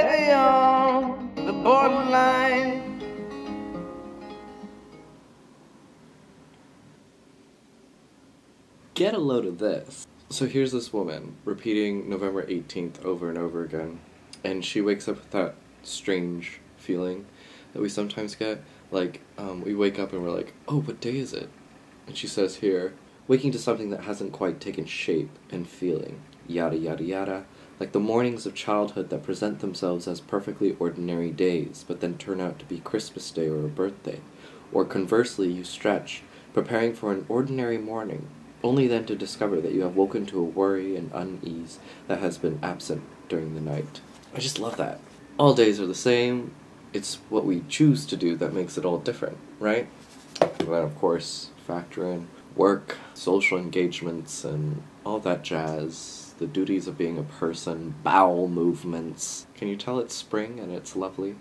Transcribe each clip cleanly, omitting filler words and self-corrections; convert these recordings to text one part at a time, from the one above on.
heavy on the borderline. Get a load of this. So here's this woman repeating November 18th over and over again, and she wakes up with that strange feeling that we sometimes get. Like, we wake up and we're like, oh, what day is it? And she says here, waking to something that hasn't quite taken shape and feeling, yada yada yada, like the mornings of childhood that present themselves as perfectly ordinary days, but then turn out to be Christmas Day or a birthday. Or conversely, you stretch, preparing for an ordinary morning, only then to discover that you have woken to a worry and unease that has been absent during the night. I just love that. All days are the same. It's what we choose to do that makes it all different, right? And then, of course, factor in work, social engagements, and all that jazz. The duties of being a person, bowel movements. Can you tell it's spring and it's lovely?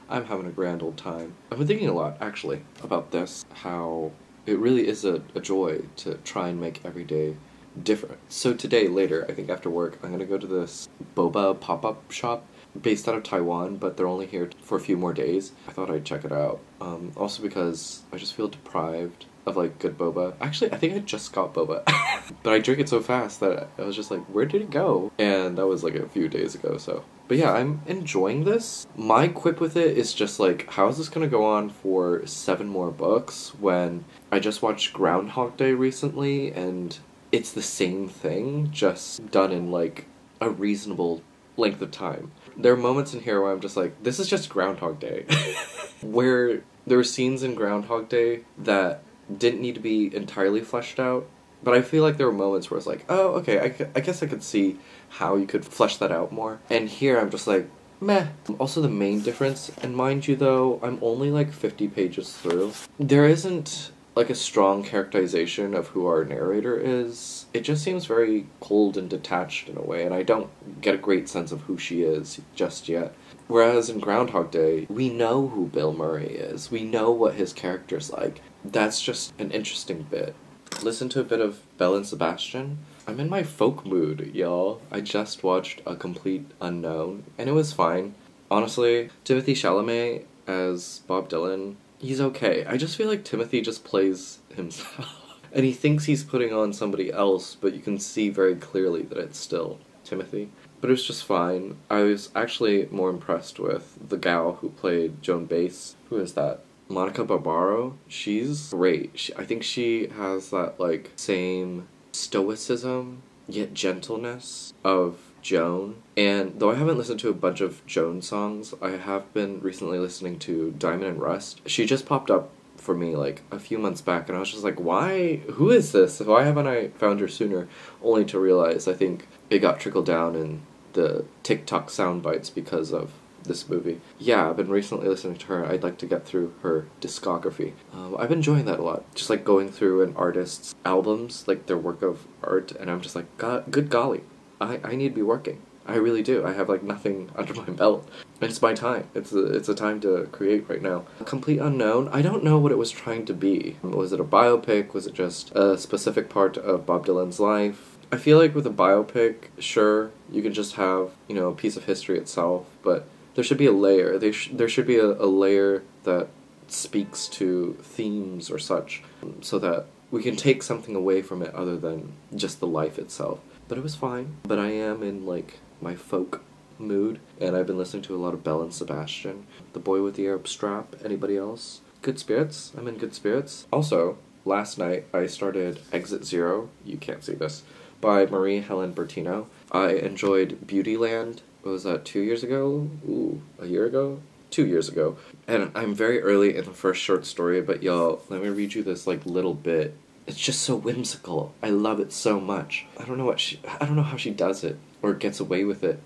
I'm having a grand old time. I've been thinking a lot, actually, about this, how it really is a joy to try and make every day different. So today, later, I think after work, I'm gonna go to this boba pop-up shop based out of Taiwan, but they're only here for a few more days. I thought I'd check it out. Also because I just feel deprived of, like, good boba. Actually, I think I just got boba. But I drink it so fast that I was just like, where did it go? And that was, like, a few days ago, so. But yeah, I'm enjoying this. My quip with it is just like, how is this gonna go on for 7 more books when I just watched Groundhog Day recently, and it's the same thing, just done in, like, a reasonable length of time. There are moments in here where I'm just like, this is just Groundhog Day. Where there were scenes in Groundhog Day that didn't need to be entirely fleshed out, but I feel like there were moments where it's like, oh, okay, I guess I could see how you could flesh that out more. And here I'm just like, meh. Also the main difference, and mind you though, I'm only like 50 pages through, there isn't like a strong characterization of who our narrator is. It just seems very cold and detached in a way, and I don't get a great sense of who she is just yet. Whereas in Groundhog Day, we know who Bill Murray is. We know what his character's like. That's just an interesting bit. Listen to a bit of Belle and Sebastian. I'm in my folk mood, y'all. I just watched A Complete Unknown, and it was fine. Honestly, Timothée Chalamet as Bob Dylan, he's okay. I just feel like Timothy just plays himself. And he thinks he's putting on somebody else, but you can see very clearly that it's still Timothy. But it was just fine. I was actually more impressed with the gal who played Joan Baez. Who is that? Monica Barbaro. She's great. I think she has that, like, same stoicism, yet gentleness of Joan. And though I haven't listened to a bunch of Joan songs, I have been recently listening to Diamond and Rust. She just popped up for me, like, a few months back, and I was just like, why? Who is this? Why haven't I found her sooner? Only to realize, I think it got trickled down in the TikTok sound bites because of this movie. Yeah, I've been recently listening to her. I'd like to get through her discography. I've been enjoying that a lot. Just like going through an artist's albums, like their work of art, and I'm just like, God, good golly, I need to be working. I really do. I have like nothing under my belt. It's my time. It's a time to create right now. Complete Unknown. I don't know what it was trying to be. Was it a biopic? Was it just a specific part of Bob Dylan's life? I feel like with a biopic, sure, you can just have, you know, a piece of history itself, but there should be a layer. There should be a layer that speaks to themes or such, so that we can take something away from it other than just the life itself. But it was fine. But I am in, like, my folk mood, and I've been listening to a lot of Belle and Sebastian. The Boy with the Arab Strap. Anybody else? Good spirits. I'm in good spirits. Also, last night I started Exit Zero. You can't see this. By Marie Helen Bertino. I enjoyed Beautyland. What was that, 2 years ago? Ooh, a year ago? 2 years ago. And I'm very early in the first short story, but y'all, let me read you this, like, little bit. It's just so whimsical. I love it so much. I don't know how she does it, or gets away with it,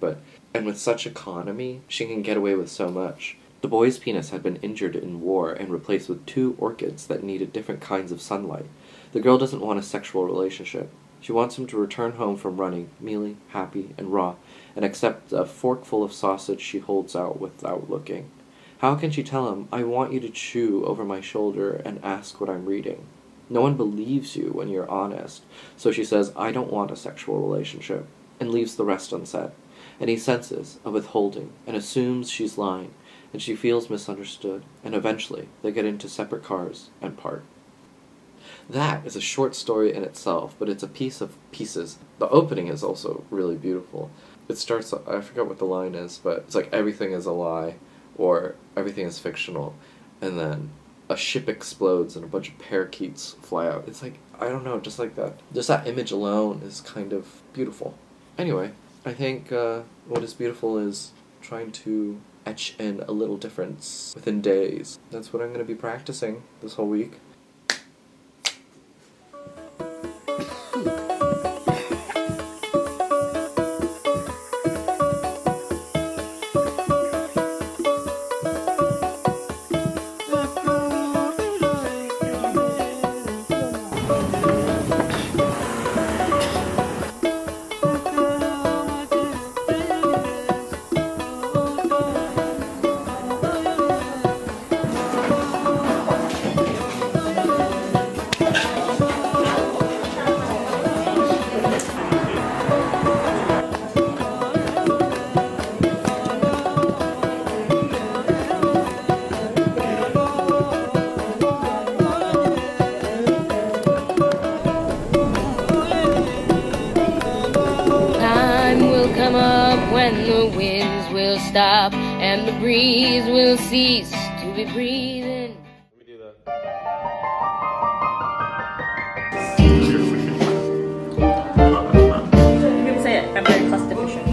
and with such economy, she can get away with so much. The boy's penis had been injured in war and replaced with 2 orchids that needed different kinds of sunlight. The girl doesn't want a sexual relationship. She wants him to return home from running, mealy, happy, and raw, and accept a forkful of sausage she holds out without looking. How can she tell him, I want you to chew over my shoulder and ask what I'm reading? No one believes you when you're honest, so she says, I don't want a sexual relationship, and leaves the rest unsaid. and he senses a withholding and assumes she's lying, and she feels misunderstood, and eventually they get into separate cars and part. That is a short story in itself, but it's a piece of pieces. The opening is also really beautiful. It starts, I forgot what the line is, but it's like everything is a lie, or everything is fictional, and then a ship explodes and a bunch of parakeets fly out. It's like, I don't know, just like that. Just that image alone is kind of beautiful. Anyway, I think what is beautiful is trying to etch in a little difference within days. That's what I'm going to be practicing this whole week. Come up when the winds will stop and the breeze will cease to be breathing. Let me do that. You can say it. I'm very cost efficient.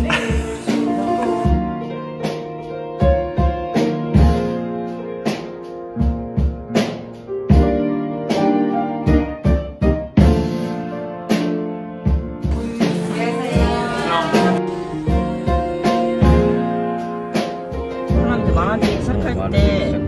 만화책 시작할 때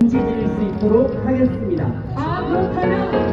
드릴 수 있도록 하겠습니다. 그렇다면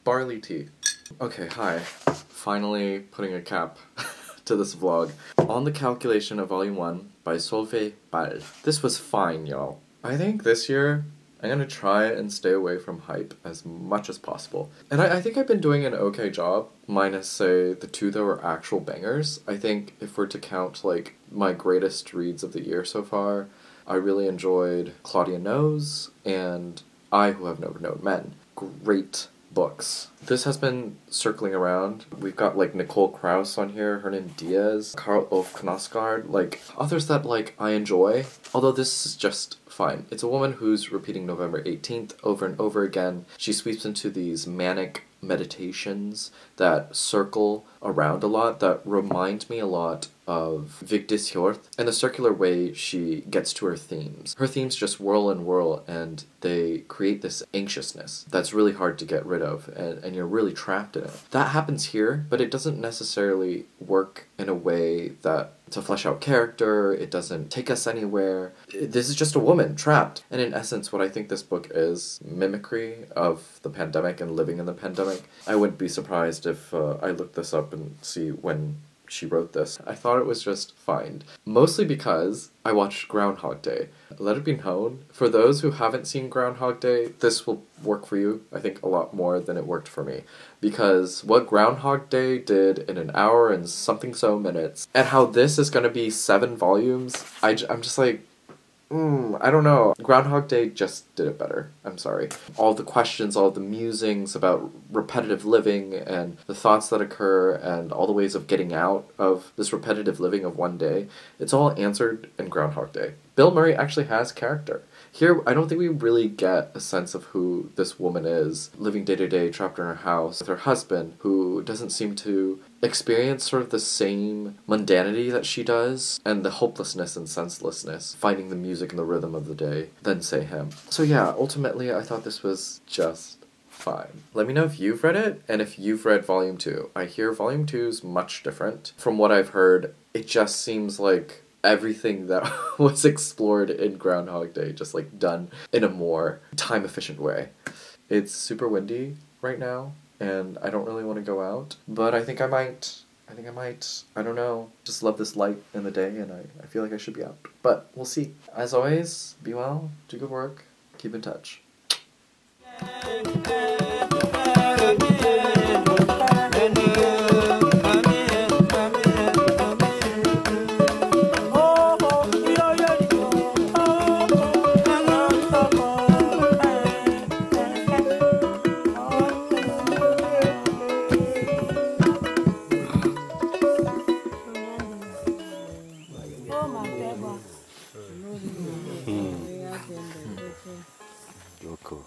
Barley tea. Okay, hi. Finally putting a cap to this vlog. On the Calculation of Volume 1 by Solvej Balle. This was fine, y'all. I think this year, I'm gonna try and stay away from hype as much as possible. And I think I've been doing an okay job, minus, say, the two that were actual bangers. I think if we're to count, like, my greatest reads of the year so far, I really enjoyed Claudia Knows and I Who Have Never Known Men. Great books. This has been circling around. We've got, like, Nicole Krauss on here, Hernan Diaz, Karl Ove Knausgaard, like, authors that, like, I enjoy. Although this is just fine. It's a woman who's repeating November 18th over and over again. She sweeps into these manic meditations that circle around a lot, that remind me a lot of Vigdis Hjorth, and the circular way she gets to her themes. Her themes just whirl and whirl, and they create this anxiousness that's really hard to get rid of, and you're really trapped in it. That happens here, but it doesn't necessarily work in a way that to flesh out character, it doesn't take us anywhere. This is just a woman trapped. And in essence, what I think this book is mimicry of the pandemic and living in the pandemic. I wouldn't be surprised if I looked this up and see when she wrote this. I thought it was just fine. Mostly because I watched Groundhog Day. Let it be known, for those who haven't seen Groundhog Day, this will work for you, I think, a lot more than it worked for me. Because what Groundhog Day did in an hour and something so minutes, and how this is going to be 7 volumes, I'm just like, I don't know. Groundhog Day just did it better. I'm sorry. All the questions, all the musings about repetitive living and the thoughts that occur and all the ways of getting out of this repetitive living of one day, it's all answered in Groundhog Day. Bill Murray actually has character. Here, I don't think we really get a sense of who this woman is, living day-to-day, trapped in her house with her husband, who doesn't seem to experience sort of the same mundanity that she does, and the hopelessness and senselessness, finding the music and the rhythm of the day, than, say, him. So yeah, ultimately, I thought this was just fine. Let me know if you've read it, and if you've read Volume 2. I hear Volume 2 is much different. From what I've heard, it just seems like everything that was explored in Groundhog Day, just, like, done in a more time-efficient way. It's super windy right now, and I don't really want to go out, but I think I might, I don't know, just love this light in the day, and I feel like I should be out. But we'll see. As always, be well, do good work, keep in touch. Loco.